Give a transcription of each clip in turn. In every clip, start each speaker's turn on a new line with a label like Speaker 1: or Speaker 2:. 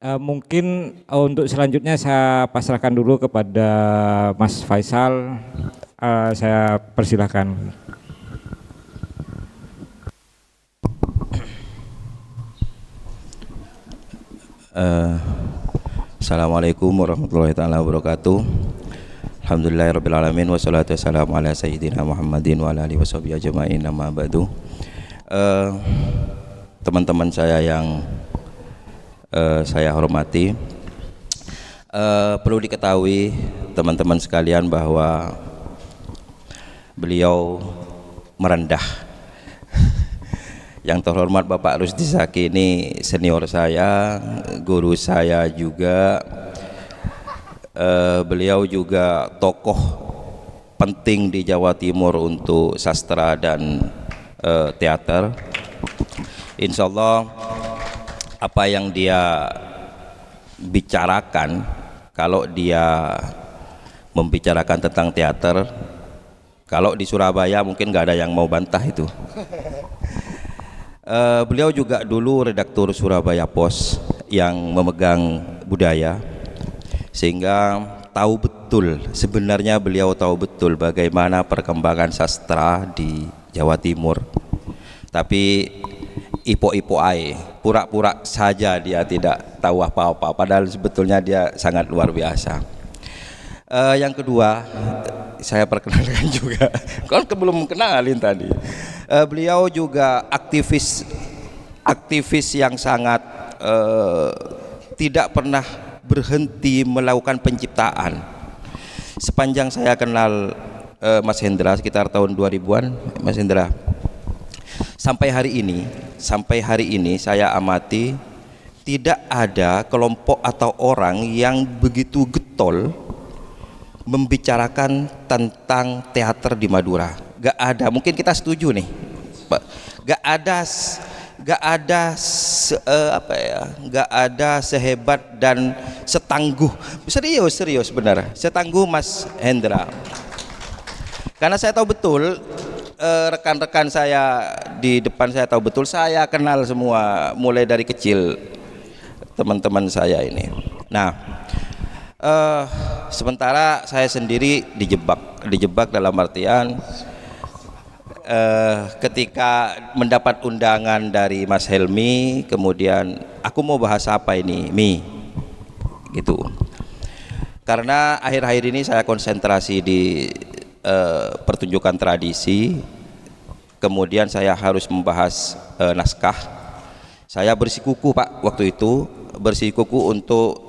Speaker 1: Mungkin untuk selanjutnya saya pasrahkan dulu kepada Mas Faisal. Saya persilahkan.
Speaker 2: Assalamualaikum warahmatullahi taala wabarakatuh. Alhamdulillahirabbil alamin wassalatu wassalamu ala sayyidina Muhammadin wa ala alihi washabihi ajmain amma ba'du. Teman-teman saya yang saya hormati, perlu diketahui teman-teman sekalian bahwa beliau merendah. Yang terhormat Bapak Rusdi Zaki ini senior saya, guru saya juga. Beliau juga tokoh penting di Jawa Timur untuk sastra dan teater. Insya Allah apa yang dia bicarakan, kalau dia membicarakan tentang teater, kalau di Surabaya mungkin nggak ada yang mau bantah itu. Beliau juga dulu redaktur Surabaya Post yang memegang budaya, sehingga tahu betul, sebenarnya beliau tahu betul bagaimana perkembangan sastra di Jawa Timur. Tapi ipo-ipo ae, pura-pura saja dia tidak tahu apa-apa, padahal sebetulnya dia sangat luar biasa. Yang kedua, saya perkenalkan juga, kan belum kenalin tadi. Beliau juga aktivis yang sangat tidak pernah berhenti melakukan penciptaan. Sepanjang saya kenal Mas Hendra sekitar tahun 2000-an, Mas Hendra, sampai hari ini saya amati tidak ada kelompok atau orang yang begitu getol membicarakan tentang teater di Madura. Gak ada, mungkin kita setuju nih, Pak. Gak ada sehebat dan setangguh, serius benar, setangguh Mas Hendra. Karena saya tahu betul, rekan-rekan saya di depan saya tahu betul, saya kenal semua mulai dari kecil teman-teman saya ini. Nah, sementara saya sendiri dijebak dalam artian ketika mendapat undangan dari Mas Helmi, kemudian aku mau bahas apa ini, gitu. Karena akhir-akhir ini saya konsentrasi di pertunjukan tradisi, kemudian saya harus membahas naskah. Saya bersikukuh Pak, waktu itu bersikukuh untuk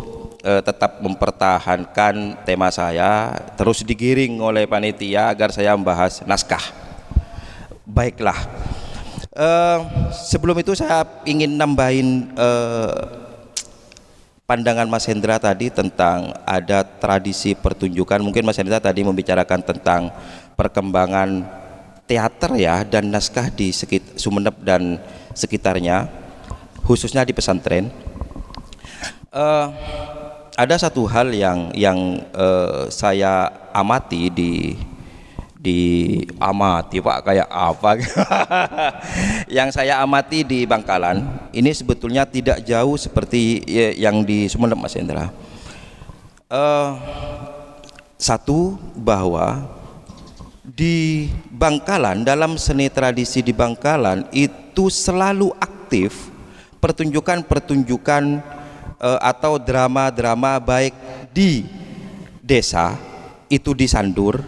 Speaker 2: tetap mempertahankan tema saya, terus digiring oleh panitia agar saya membahas naskah. Baiklah, sebelum itu saya ingin nambahin pandangan Mas Hendra tadi tentang ada tradisi pertunjukan. Mungkin Mas Hendra tadi membicarakan tentang perkembangan teater ya dan naskah di Sumeneb dan sekitarnya, khususnya di pesantren. Ada satu hal yang saya amati amati Pak, kayak apa yang saya amati di Bangkalan ini sebetulnya tidak jauh seperti yang di Sumeneb, Mas Hendra. Satu, bahwa di Bangkalan, dalam seni tradisi di Bangkalan itu selalu aktif pertunjukan atau drama-drama, baik di desa itu di Sandur,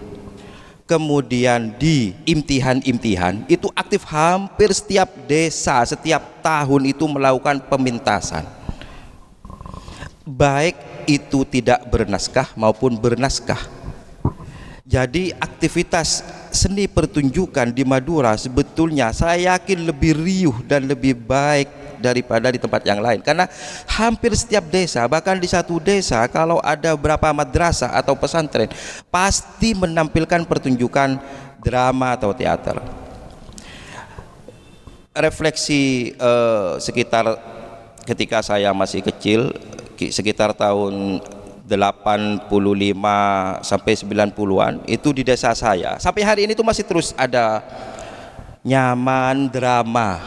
Speaker 2: kemudian di imtihan itu aktif. Hampir setiap desa setiap tahun itu melakukan pemintasan, baik itu tidak bernaskah maupun bernaskah. Jadi aktivitas seni pertunjukan di Madura sebetulnya saya yakin lebih riuh dan lebih baik daripada di tempat yang lain, karena hampir setiap desa, bahkan di satu desa kalau ada berapa madrasah atau pesantren, pasti menampilkan pertunjukan drama atau teater. Refleksi sekitar ketika saya masih kecil, sekitar tahun 85 sampai 90-an, itu di desa saya sampai hari ini itu masih terus ada nyaman drama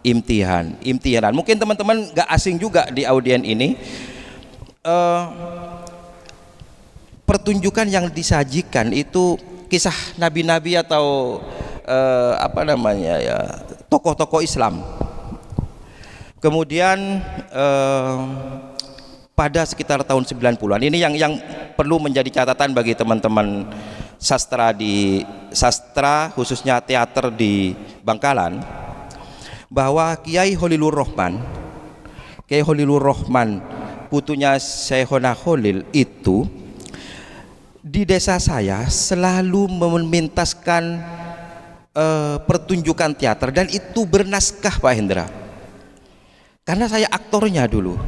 Speaker 2: imtihanan. Mungkin teman-teman gak asing juga di audien ini. Pertunjukan yang disajikan itu kisah nabi-nabi atau apa namanya ya, tokoh-tokoh Islam. Kemudian pada sekitar tahun 90-an ini yang perlu menjadi catatan bagi teman-teman sastra khususnya teater di Bangkalan, bahwa Kiai Holilur Rahman putunya Syekhona Kholil itu di desa saya selalu memintaskan pertunjukan teater, dan itu bernaskah Pak Hendra, karena saya aktornya dulu.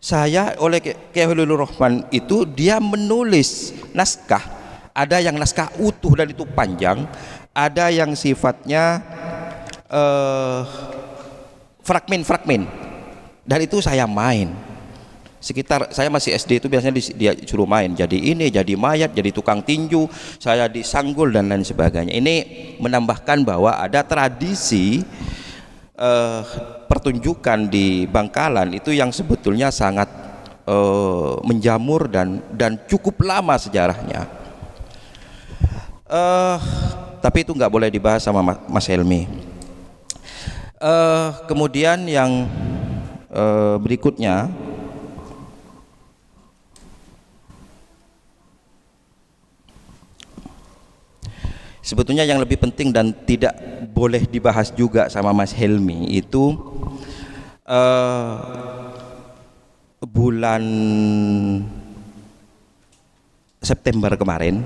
Speaker 2: Saya oleh Kiai Holilur Rahman itu dia menulis naskah, ada yang naskah utuh dan itu panjang, ada yang sifatnya fragmen-fragmen, dan itu saya main. Sekitar saya masih SD itu biasanya dia suruh main, jadi ini, jadi mayat, jadi tukang tinju, saya disanggul dan lain sebagainya. Ini menambahkan bahwa ada tradisi pertunjukan di Bangkalan itu yang sebetulnya sangat menjamur dan cukup lama sejarahnya. Tapi itu nggak boleh dibahas sama Mas Helmi. Kemudian yang berikutnya, sebetulnya yang lebih penting dan tidak boleh dibahas juga sama Mas Helmi itu bulan September kemarin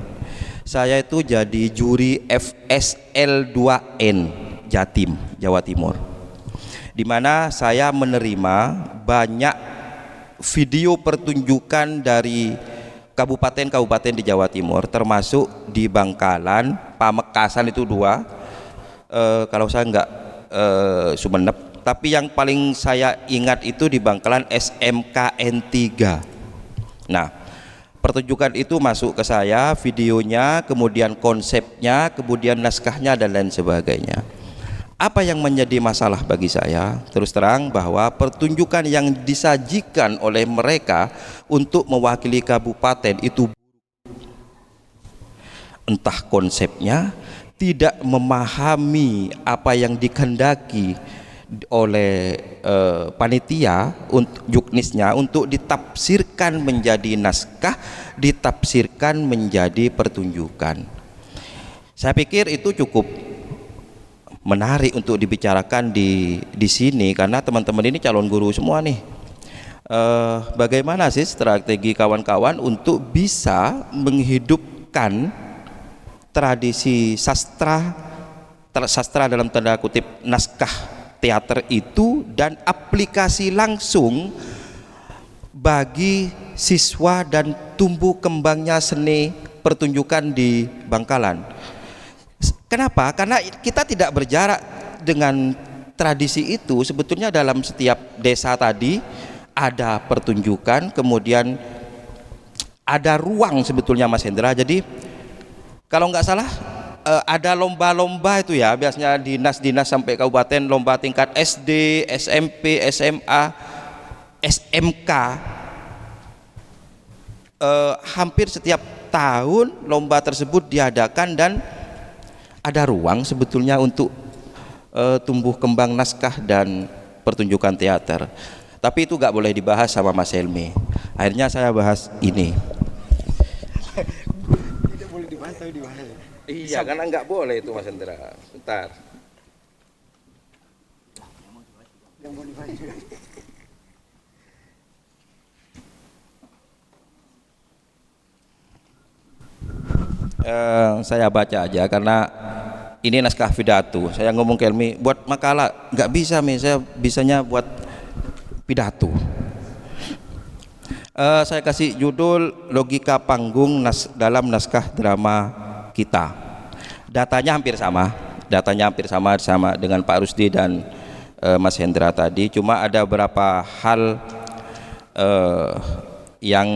Speaker 2: saya itu jadi juri FSL 2N Jatim, Jawa Timur, di mana saya menerima banyak video pertunjukan dari kabupaten-kabupaten di Jawa Timur, termasuk di Bangkalan, Pamekasan itu 2, kalau saya enggak Sumeneb, tapi yang paling saya ingat itu di Bangkalan SMKN 3. Nah, pertunjukan itu masuk ke saya, videonya, kemudian konsepnya, kemudian naskahnya dan lain sebagainya. Apa yang menjadi masalah bagi saya, terus terang, bahwa pertunjukan yang disajikan oleh mereka untuk mewakili kabupaten itu entah konsepnya, tidak memahami apa yang dikehendaki oleh panitia untuk juknisnya untuk ditafsirkan menjadi naskah, ditafsirkan menjadi pertunjukan. Saya pikir itu cukup menarik untuk dibicarakan di sini, karena teman-teman ini calon guru semua nih. Bagaimana sih strategi kawan-kawan untuk bisa menghidupkan tradisi sastra dalam tanda kutip naskah teater itu dan aplikasi langsung bagi siswa dan tumbuh kembangnya seni pertunjukan di Bangkalan. Kenapa? Karena kita tidak berjarak dengan tradisi itu. Sebetulnya dalam setiap desa tadi ada pertunjukan, kemudian ada ruang sebetulnya Mas Hendra. Jadi kalau nggak salah ada lomba-lomba itu ya, biasanya dinas-dinas sampai kabupaten, lomba tingkat SD, SMP, SMA, SMK. Hampir setiap tahun lomba tersebut diadakan dan ada ruang sebetulnya untuk tumbuh kembang naskah dan pertunjukan teater. Tapi itu nggak boleh dibahas sama Mas Helmi. Akhirnya saya bahas ini.
Speaker 3: Tidak boleh dibahas tapi dibahas.
Speaker 2: Iya, karena nggak boleh itu Mas Hendra. Bentar.
Speaker 3: Yang mau dibahas juga.
Speaker 2: Saya baca aja karena ini naskah pidato. Saya ngomong ke Helmi, buat makalah nggak bisa, saya bisanya buat pidato. Saya kasih judul Logika Panggung dalam Naskah Drama Kita. Datanya hampir sama dengan Pak Rusdi dan Mas Hendra tadi. Cuma ada beberapa hal yang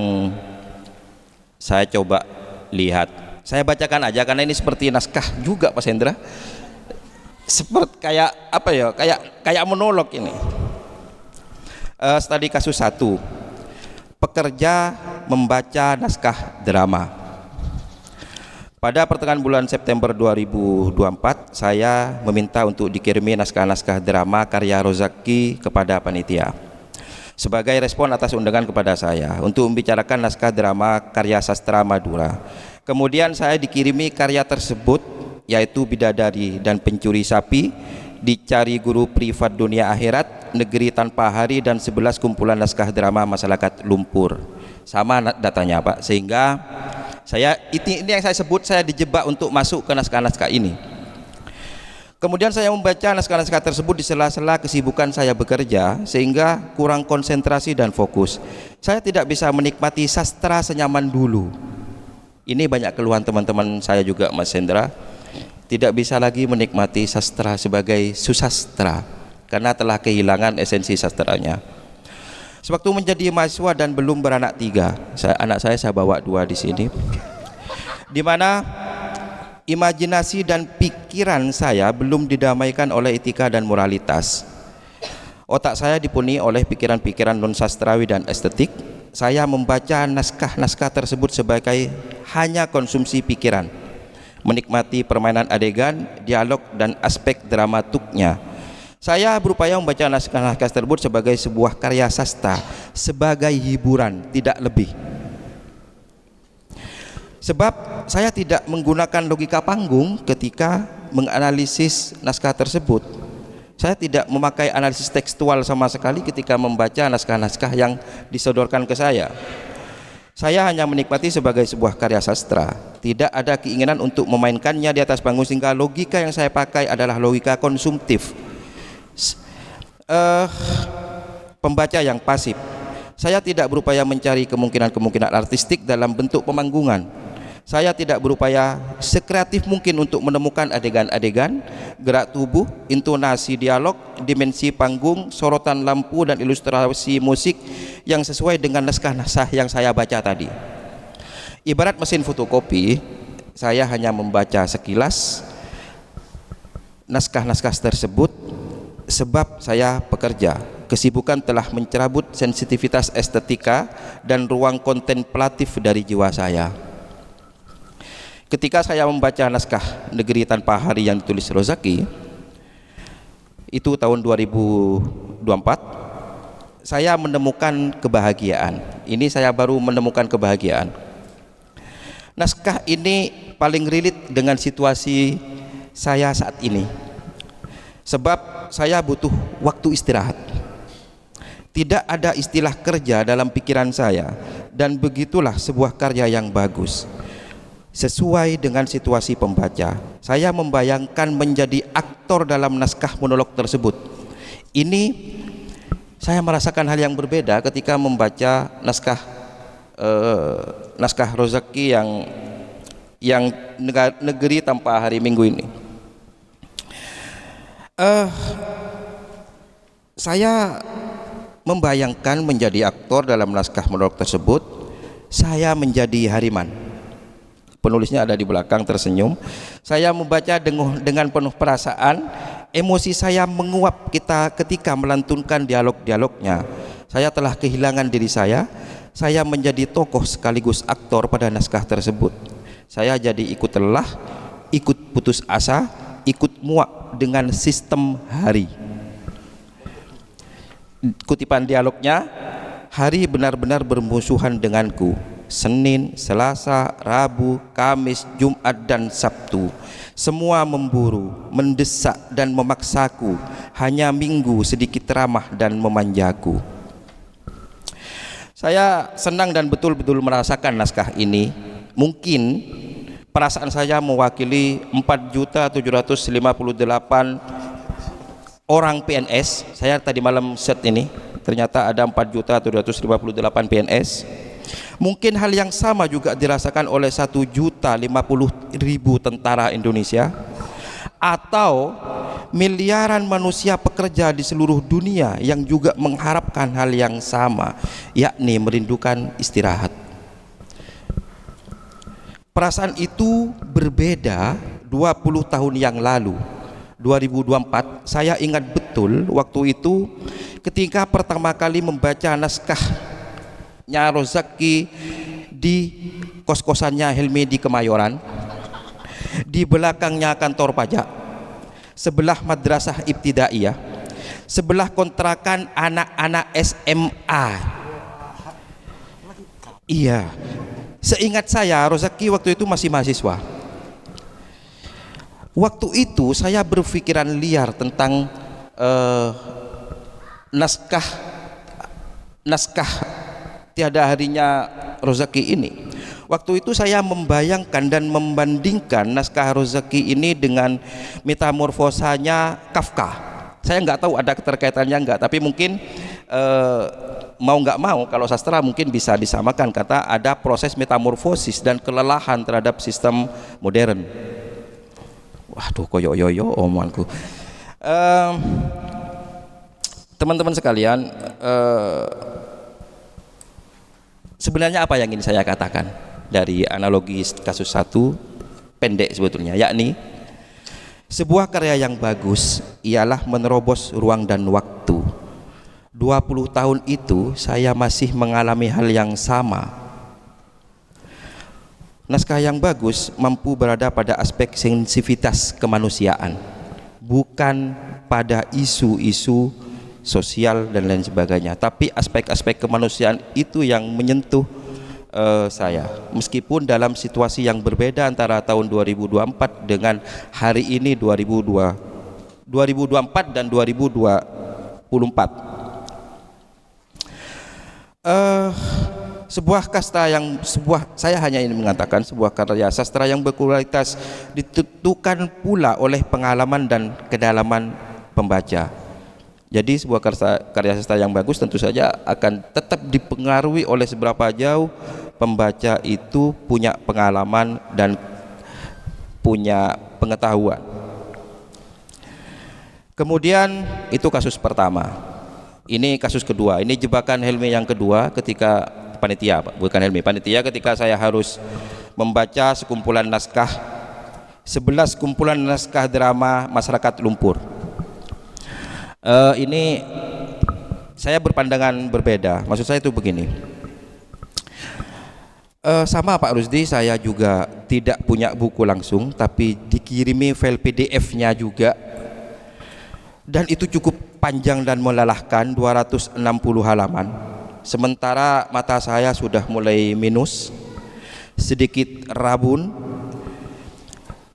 Speaker 2: saya coba lihat. Saya bacakan aja karena ini seperti naskah juga Pak Hendra. seperti kayak apa ya, kayak monolog ini. Studi kasus 1, pekerja membaca naskah drama. Pada pertengahan bulan September 2024, saya meminta untuk dikirimi naskah-naskah drama karya Rozaki kepada panitia. Sebagai respon atas undangan kepada saya untuk membicarakan naskah drama karya sastra Madura. Kemudian saya dikirimi karya tersebut, yaitu Bidadari dan Pencuri Sapi, Dicari Guru Privat Dunia Akhirat, Negeri Tanpa Hari, dan 11 kumpulan naskah drama masyarakat lumpur. Sama datanya Pak, sehingga ini yang saya sebut, saya dijebak untuk masuk ke naskah-naskah ini. Kemudian saya membaca naskah-naskah tersebut di sela-sela kesibukan saya bekerja, sehingga kurang konsentrasi dan fokus. Saya tidak bisa menikmati sastra senyaman dulu. Ini banyak keluhan teman-teman saya juga, Mas Hendra. Tidak bisa lagi menikmati sastra sebagai susastra karena telah kehilangan esensi sastranya. Sewaktu menjadi mahasiswa dan belum beranak 3, anak saya bawa 2 di sini, di mana imajinasi dan pikiran saya belum didamaikan oleh etika dan moralitas. Otak saya dipenuhi oleh pikiran-pikiran non sastrawi dan estetik. Saya membaca naskah-naskah tersebut sebagai hanya konsumsi pikiran, menikmati permainan adegan, dialog, dan aspek dramaturgnya. Saya berupaya membaca naskah-naskah tersebut sebagai sebuah karya sastra, sebagai hiburan, tidak lebih. Sebab saya tidak menggunakan logika panggung ketika menganalisis naskah tersebut. Saya tidak memakai analisis tekstual sama sekali ketika membaca naskah-naskah yang disodorkan ke saya. Saya hanya menikmati sebagai sebuah karya sastra. Tidak ada keinginan untuk memainkannya di atas panggung, sehingga logika yang saya pakai adalah logika konsumtif, pembaca yang pasif. Saya tidak berupaya mencari kemungkinan-kemungkinan artistik dalam bentuk pemanggungan. Saya tidak berupaya sekreatif mungkin untuk menemukan adegan-adegan, gerak tubuh, intonasi dialog, dimensi panggung, sorotan lampu, dan ilustrasi musik yang sesuai dengan naskah-naskah yang saya baca tadi. Ibarat mesin fotokopi, saya hanya membaca sekilas naskah-naskah tersebut sebab saya pekerja. Kesibukan telah mencerabut sensitivitas estetika dan ruang kontemplatif dari jiwa saya. Ketika saya membaca naskah Negeri Tanpa Hari yang ditulis Rozaki, itu tahun 2024, saya menemukan kebahagiaan. Ini saya baru menemukan kebahagiaan. Naskah ini paling relate dengan situasi saya saat ini, sebab saya butuh waktu istirahat. Tidak ada istilah kerja dalam pikiran saya, dan begitulah sebuah karya yang bagus. Sesuai dengan situasi pembaca, saya membayangkan menjadi aktor dalam naskah monolog tersebut. Ini saya merasakan hal yang berbeda ketika membaca naskah Rozaki yang Negeri Tanpa Hari minggu ini. Saya membayangkan menjadi aktor dalam naskah monolog tersebut. Saya menjadi Hariman. Penulisnya ada di belakang tersenyum. Saya membaca dengan penuh perasaan. Emosi saya menguap ketika melantunkan dialog-dialognya. Saya telah kehilangan diri saya. Saya menjadi tokoh sekaligus aktor pada naskah tersebut. Saya jadi ikut lelah, ikut putus asa, ikut muak dengan sistem hari. Kutipan dialognya, hari benar-benar bermusuhan denganku. Senin, Selasa, Rabu, Kamis, Jumat, dan Sabtu, semua memburu, mendesak, dan memaksaku. Hanya Minggu sedikit ramah dan memanjaku. Saya senang dan betul-betul merasakan naskah ini. Mungkin perasaan saya mewakili 4.758 orang PNS. Saya tadi malam set ini, ternyata ada 4.758 PNS. Mungkin hal yang sama juga dirasakan oleh 1.050.000 tentara Indonesia, atau miliaran manusia pekerja di seluruh dunia yang juga mengharapkan hal yang sama, yakni merindukan istirahat. Perasaan itu berbeda 20 tahun yang lalu, 2024, saya ingat betul waktu itu ketika pertama kali membaca naskahnya Rozaki di kos-kosannya Helmi di Kemayoran. Di belakangnya kantor pajak, sebelah madrasah ibtidaiyah, sebelah kontrakan anak-anak SMA. Iya, seingat saya Rozaki waktu itu masih mahasiswa. Waktu itu saya berpikiran liar tentang naskah tiada harinya Rozaki ini. Waktu itu saya membayangkan dan membandingkan naskah Rozaki ini dengan metamorfosanya Kafka. Saya nggak tahu ada keterkaitannya nggak, tapi mungkin mau nggak mau kalau sastra mungkin bisa disamakan, kata ada proses metamorfosis dan kelelahan terhadap sistem modern. Waduh, koyo yoyo omonganku. Teman-teman sekalian, sebenarnya apa yang ingin saya katakan dari analogi kasus satu pendek sebetulnya, yakni sebuah karya yang bagus ialah menerobos ruang dan waktu. 20 tahun itu saya masih mengalami hal yang sama. Naskah yang bagus mampu berada pada aspek sensitivitas kemanusiaan, bukan pada isu-isu sosial dan lain sebagainya, tapi aspek-aspek kemanusiaan itu yang menyentuh saya, meskipun dalam situasi yang berbeda antara tahun 2024 dengan hari ini 2024 dan 2024. Saya hanya ingin mengatakan sebuah karya sastra yang berkualitas ditentukan pula oleh pengalaman dan kedalaman pembaca. Jadi sebuah karya sastra yang bagus tentu saja akan tetap dipengaruhi oleh seberapa jauh pembaca itu punya pengalaman dan punya pengetahuan. Kemudian itu kasus pertama. Ini kasus kedua. Ini jebakan Helmi yang kedua ketika panitia, bukan Helmi, panitia ketika saya harus membaca sekumpulan naskah, 11 kumpulan naskah drama masyarakat lumpur. Ini saya berpandangan berbeda. Maksud saya itu begini, sama Pak Rusdi, saya juga tidak punya buku langsung, tapi dikirimi file PDF-nya juga, dan itu cukup panjang dan melelahkan, 260 halaman. Sementara mata saya sudah mulai minus, sedikit rabun,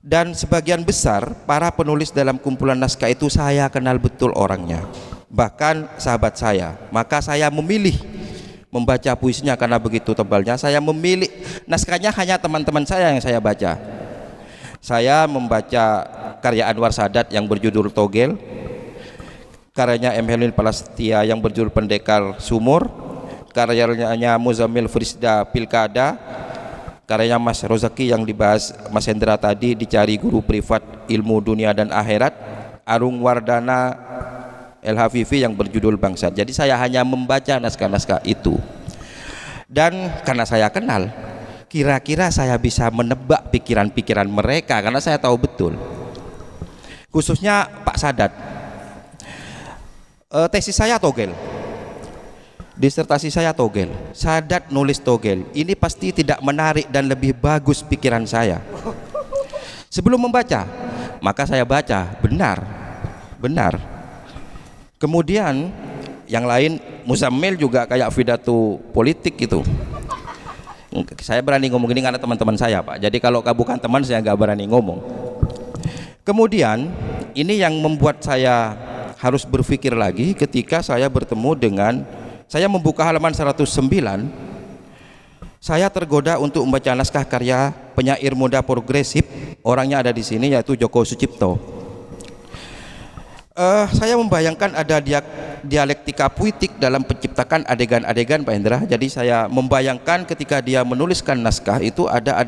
Speaker 2: dan sebagian besar para penulis dalam kumpulan naskah itu saya kenal betul orangnya, bahkan sahabat saya. Maka saya memilih membaca puisinya karena begitu tebalnya. Saya memilih naskahnya, hanya teman-teman saya yang saya baca. Saya membaca karya Anwar Sadat yang berjudul Togel, karyanya M. Helmi Prasetya yang berjudul Pendekar Sumur, karyanya Muzammil Frisda Pilkada, karyanya Mas Rozaki yang dibahas Mas Hendra tadi Dicari Guru Privat Ilmu Dunia dan Akhirat, Arung Wardana El Hafifi yang berjudul Bangsat. Jadi saya hanya membaca naskah-naskah itu, dan karena saya kenal, kira-kira saya bisa menebak pikiran-pikiran mereka karena saya tahu betul, khususnya Pak Sadat. Tesis saya Togel, disertasi saya Togel, Sadat nulis Togel. Ini pasti tidak menarik dan lebih bagus pikiran saya. Sebelum membaca, maka saya baca, benar. Kemudian yang lain, Muzammil juga kayak pidato politik gitu. Saya berani ngomong ini karena teman-teman saya, Pak. Jadi kalau bukan teman, saya nggak berani ngomong. Kemudian ini yang membuat saya harus berpikir lagi ketika saya bertemu dengan, saya membuka halaman 109, saya tergoda untuk membaca naskah karya penyair muda progresif, orangnya ada di sini, yaitu Djoko Sucipto. Saya membayangkan ada dialektika puitik dalam penciptakan adegan-adegan, Pak Hendra. Jadi saya membayangkan ketika dia menuliskan naskah itu ada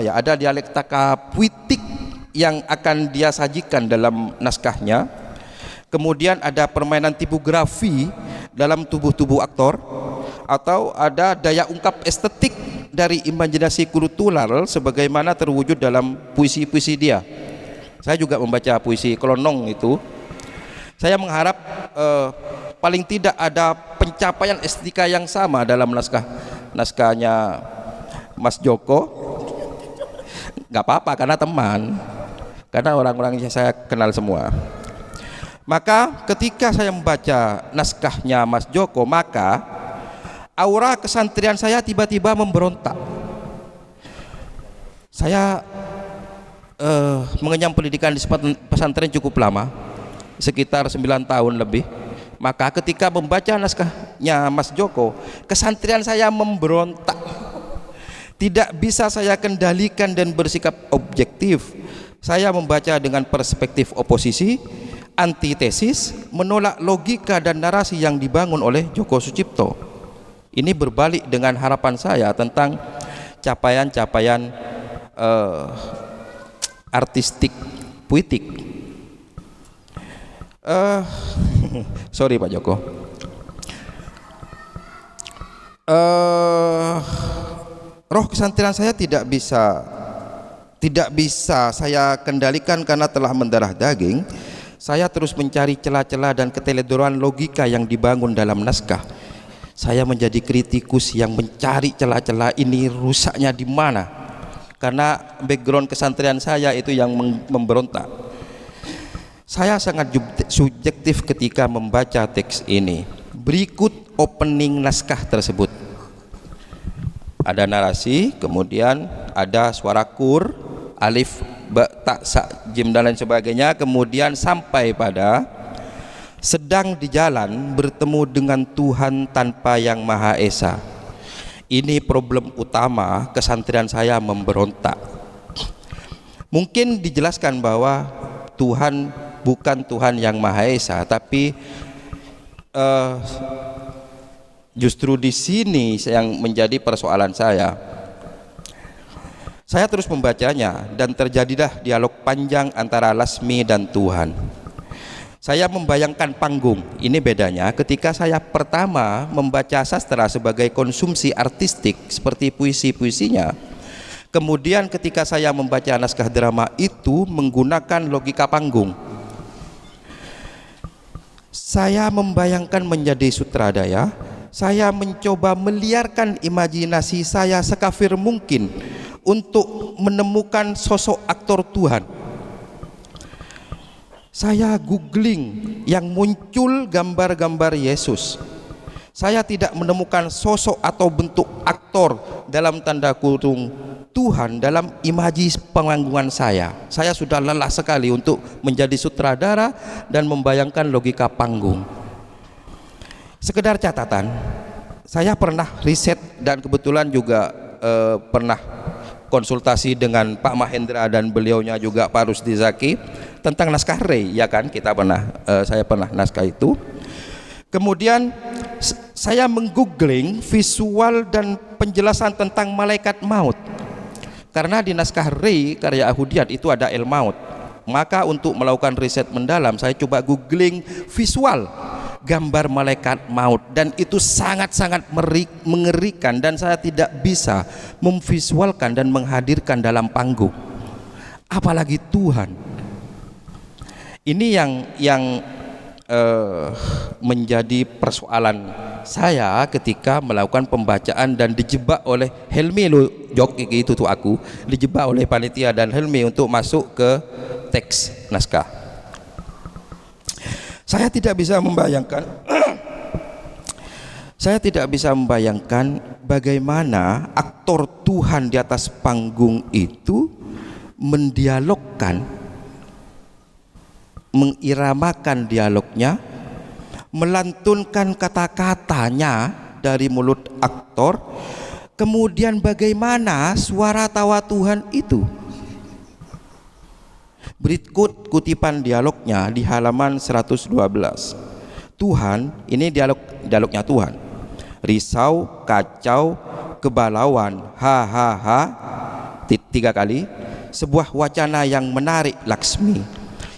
Speaker 2: ada dialektika puitik yang akan dia sajikan dalam naskahnya. Kemudian ada permainan tipografi dalam tubuh-tubuh aktor, atau ada daya ungkap estetik dari imajinasi kultural sebagaimana terwujud dalam puisi-puisi dia. Saya juga membaca puisi Kelonong itu. Saya mengharap paling tidak ada pencapaian estetika yang sama dalam naskahnya Mas Joko. Nggak apa-apa karena teman, karena orang-orang yang saya kenal semua. Maka ketika saya membaca naskahnya Mas Joko, maka aura kesantrian saya tiba-tiba memberontak. Saya mengenyam pendidikan di pesantren cukup lama, sekitar 9 tahun lebih. Maka ketika membaca naskahnya Mas Joko, kesantrian saya memberontak. Tidak bisa saya kendalikan dan bersikap objektif. Saya membaca dengan perspektif oposisi, antitesis, menolak logika dan narasi yang dibangun oleh Djoko Sucipto. Ini berbalik dengan harapan saya tentang capaian-capaian artistik puitik. Sorry Pak Joko. Roh kesantrian saya tidak bisa saya kendalikan karena telah mendarah daging. Saya terus mencari celah-celah dan keteledoran logika yang dibangun dalam naskah. Saya menjadi kritikus yang mencari celah-celah ini rusaknya di mana. Karena background kesantrian saya itu yang memberontak. Saya sangat subjektif ketika membaca teks ini. Berikut opening naskah tersebut. Ada narasi, kemudian ada suara kur, alif, ba, ta, sa, jim dan lain sebagainya. Kemudian sampai pada sedang di jalan bertemu dengan Tuhan tanpa yang Maha Esa. Ini problem utama kesantrian saya memberontak. Mungkin dijelaskan bahwa Tuhan bukan Tuhan yang Maha Esa, tapi justru di sini yang menjadi persoalan saya. Saya terus membacanya dan terjadilah dialog panjang antara Lasmi dan Tuhan. Saya membayangkan panggung. Ini bedanya ketika saya pertama membaca sastra sebagai konsumsi artistik seperti puisi-puisinya. Kemudian ketika saya membaca naskah drama itu menggunakan logika panggung. Saya membayangkan menjadi sutradara. Saya mencoba meliarkan imajinasi saya sekafir mungkin untuk menemukan sosok aktor Tuhan. Saya googling yang muncul gambar-gambar Yesus. Saya tidak menemukan sosok atau bentuk aktor dalam tanda kurung Tuhan dalam imaji pemanggungan saya. Saya sudah lelah sekali untuk menjadi sutradara dan membayangkan logika panggung. Sekedar catatan, saya pernah riset dan kebetulan juga pernah konsultasi dengan Pak Mahendra dan beliaunya juga Pak Rusdi Zaki tentang naskah Rey, ya kan? Saya pernah naskah itu. Kemudian saya menggoogling visual dan penjelasan tentang malaikat maut. Karena di naskah Rey karya Ahudiat itu ada El Maut. Maka untuk melakukan riset mendalam saya coba googling visual gambar malaikat maut dan itu sangat-sangat mengerikan dan saya tidak bisa memvisualkan dan menghadirkan dalam panggung. Apalagi Tuhan. Ini yang menjadi persoalan saya ketika melakukan pembacaan dan dijebak oleh Helmi itu tuh aku dijebak oleh panitia dan Helmi untuk masuk ke teks naskah. Saya tidak bisa membayangkan bagaimana aktor Tuhan di atas panggung itu mendialogkan, mengiramakan dialognya, melantunkan kata-katanya dari mulut aktor, kemudian bagaimana suara tawa Tuhan itu. Berikut kutipan dialognya di halaman 112. Tuhan, ini dialognya Tuhan. Risau, kacau, kebalauan, hahaha, 3 kali. Sebuah wacana yang menarik Laksmi.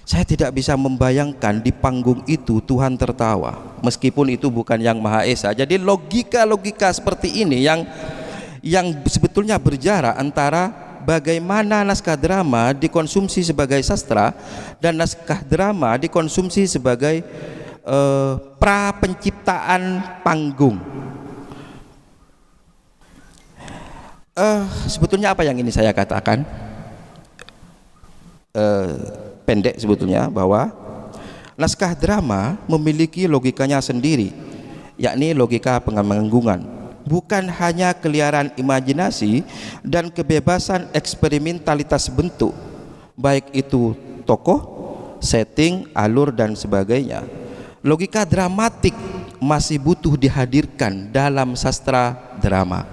Speaker 2: Saya tidak bisa membayangkan di panggung itu Tuhan tertawa, meskipun itu bukan yang Maha Esa. Jadi logika-logika seperti ini yang sebetulnya berjarak antara bagaimana naskah drama dikonsumsi sebagai sastra dan naskah drama dikonsumsi sebagai pra penciptaan panggung. Sebetulnya apa yang ini saya katakan? Pendek sebetulnya, bahwa naskah drama memiliki logikanya sendiri, yakni logika panggung, bukan hanya keliaran imajinasi dan kebebasan eksperimentalitas bentuk, baik itu tokoh, setting, alur dan sebagainya. Logika dramatik masih butuh dihadirkan dalam sastra drama.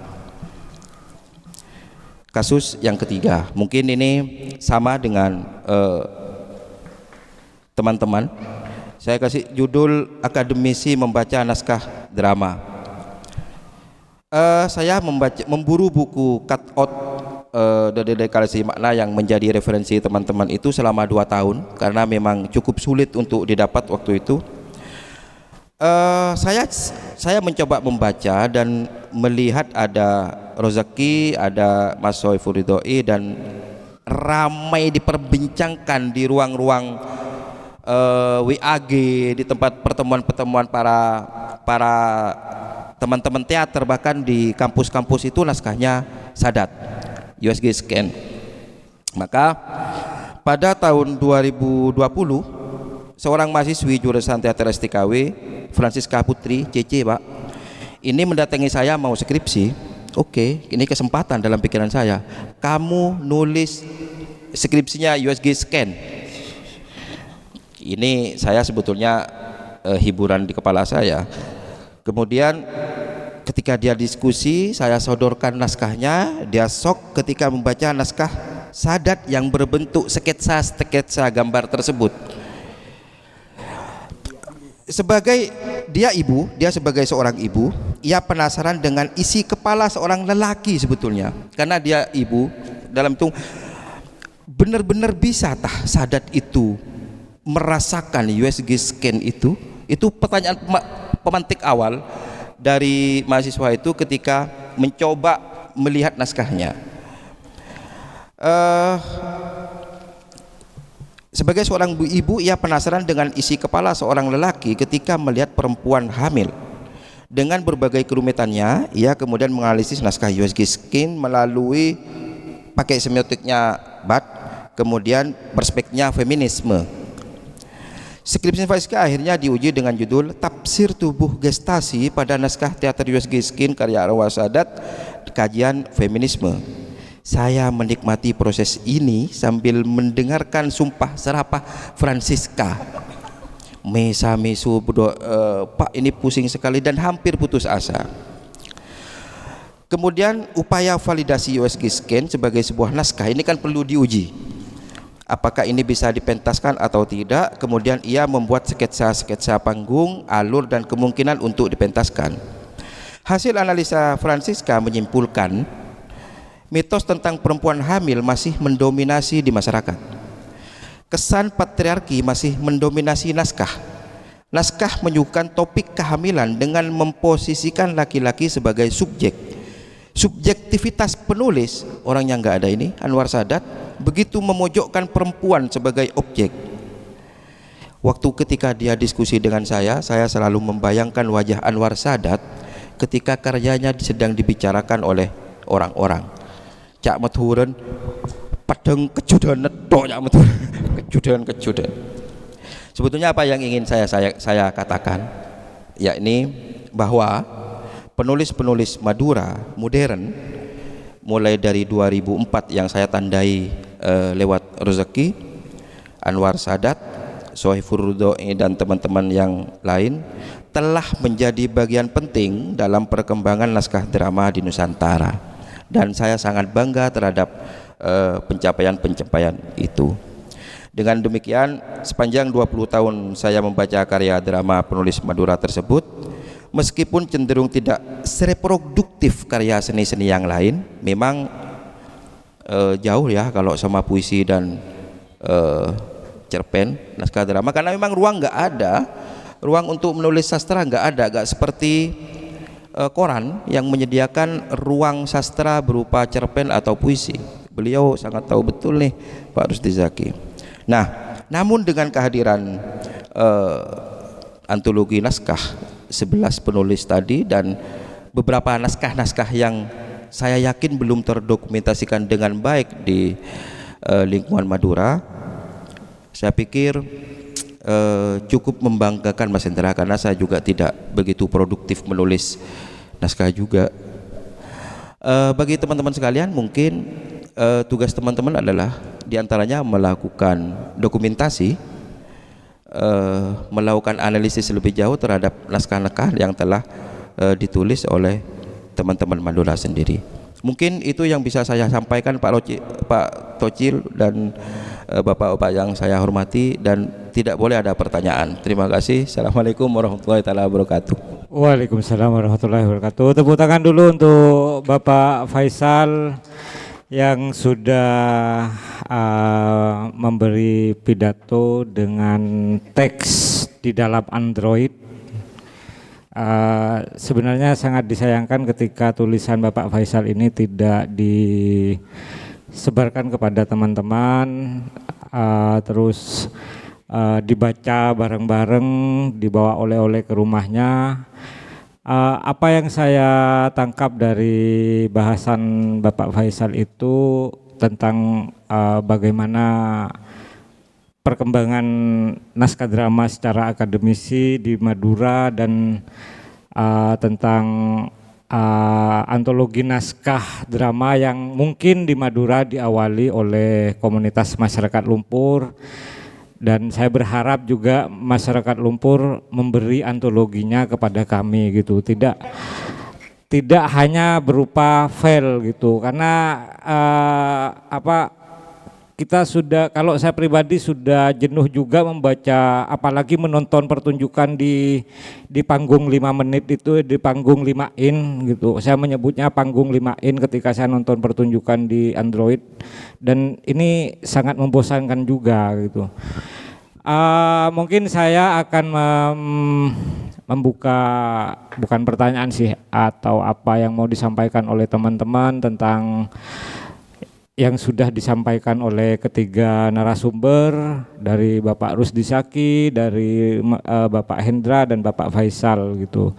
Speaker 2: Kasus yang ketiga, mungkin ini sama dengan teman-teman. Saya kasih judul akademisi membaca naskah drama. Saya memburu buku Cut Out dari deklarasi makna yang menjadi referensi teman-teman itu selama 2 tahun karena memang cukup sulit untuk didapat waktu itu. Saya mencoba membaca dan melihat ada Rozaki, ada Mas Sohifur Ridhoi, dan ramai diperbincangkan di ruang-ruang WAG, di tempat pertemuan-pertemuan para teman-teman teater, bahkan di kampus-kampus itu naskahnya Sadat, USG Scan. Maka pada tahun 2020 seorang mahasiswi jurusan teater STKW, Francisca Putri, CC Pak, ini mendatangi saya mau skripsi. Oke, ini kesempatan dalam pikiran saya. Kamu nulis skripsinya USG Scan. Ini saya sebetulnya hiburan di kepala saya. Kemudian ketika dia diskusi, saya sodorkan naskahnya. Dia shock ketika membaca naskah Sadat yang berbentuk sketsa gambar tersebut. Dia sebagai seorang ibu, ia penasaran dengan isi kepala seorang lelaki sebetulnya. Karena dia ibu, dalam itu benar-benar bisa tah Sadat itu merasakan USG Scan itu? Itu pertanyaan pemantik awal dari mahasiswa itu ketika mencoba melihat naskahnya. Sebagai seorang ibu, ia penasaran dengan isi kepala seorang lelaki ketika melihat perempuan hamil. Dengan berbagai kerumitannya, ia kemudian menganalisis naskah USG Scan melalui pakai semiotiknya Bat, kemudian perspektifnya feminisme. Skripsi Francisca akhirnya diuji dengan judul Tafsir Tubuh Gestasi pada Naskah Teater USG Scan karya Anwar Sadat, kajian feminisme. Saya menikmati proses ini sambil mendengarkan sumpah serapah Francisca. Mesa-mesu Pak, ini pusing sekali dan hampir putus asa. Kemudian upaya validasi USG Scan sebagai sebuah naskah ini kan perlu diuji. Apakah ini bisa dipentaskan atau tidak? Kemudian ia membuat sketsa panggung, alur dan kemungkinan untuk dipentaskan. Hasil analisa Francisca menyimpulkan mitos tentang perempuan hamil masih mendominasi di masyarakat. Kesan patriarki masih mendominasi naskah. Naskah menyuguhkan topik kehamilan dengan memposisikan laki-laki sebagai subjek. Subjektivitas penulis, orang yang nggak ada ini, Anwar Sadat, begitu memojokkan perempuan sebagai objek. Waktu ketika dia diskusi dengan saya selalu membayangkan wajah Anwar Sadat ketika karyanya sedang dibicarakan oleh orang-orang. Cak Methuren padang kejudan netok, Cak Methuren kejudan. Sebetulnya apa yang ingin saya katakan, yakni bahwa penulis-penulis Madura modern mulai dari 2004 yang saya tandai lewat Rozaki, Anwar Sadat, Sohifur Ridhoi dan teman-teman yang lain telah menjadi bagian penting dalam perkembangan naskah drama di Nusantara. Dan saya sangat bangga terhadap pencapaian itu. Dengan demikian, sepanjang 20 tahun saya membaca karya drama penulis Madura tersebut, meskipun cenderung tidak sereproduktif karya seni-seni yang lain, memang jauh ya kalau sama puisi dan cerpen naskah drama, karena memang ruang nggak ada, ruang untuk menulis sastra nggak seperti koran yang menyediakan ruang sastra berupa cerpen atau puisi. beliau sangat tahu betul nih Pak Rusdi Zaki. Nah, namun dengan kehadiran antologi naskah 11 penulis tadi dan beberapa naskah-naskah yang saya yakin belum terdokumentasikan dengan baik di lingkungan Madura, saya pikir cukup membanggakan Mas Hendra, karena saya juga tidak begitu produktif menulis naskah juga. Bagi teman-teman sekalian, mungkin tugas teman-teman adalah diantaranya melakukan dokumentasi, melakukan analisis lebih jauh terhadap naskah-naskah yang telah ditulis oleh teman-teman Madura sendiri. Mungkin itu yang bisa saya sampaikan Pak Tocil dan Bapak-bapak yang saya hormati, dan tidak boleh ada pertanyaan. Terima kasih. Assalamualaikum warahmatullahi wabarakatuh.
Speaker 1: Waalaikumsalam warahmatullahi wabarakatuh. Tepuk tangan dulu untuk Bapak Faisal yang sudah memberi pidato dengan teks di dalam Android. Sebenarnya sangat disayangkan ketika tulisan Bapak Faisal ini tidak disebarkan kepada teman-teman, terus dibaca bareng-bareng, dibawa oleh-oleh ke rumahnya. Apa yang saya tangkap dari bahasan Bapak Faisal itu tentang bagaimana perkembangan naskah drama secara akademisi di Madura, dan tentang antologi naskah drama yang mungkin di Madura diawali oleh komunitas masyarakat lumpur, dan saya berharap juga masyarakat lumpur memberi antologinya kepada kami gitu, tidak hanya berupa file gitu, karena kita sudah, kalau saya pribadi sudah jenuh juga membaca, apalagi menonton pertunjukan di panggung 5 menit itu, di panggung 5 in gitu. Saya menyebutnya panggung 5 in ketika saya nonton pertunjukan di Android, dan ini sangat membosankan juga gitu. Mungkin saya akan membuka, bukan pertanyaan sih, atau apa yang mau disampaikan oleh teman-teman tentang yang sudah disampaikan oleh ketiga narasumber, dari Bapak Rusdi Zaki, dari Bapak Hendra, dan Bapak Faisal gitu.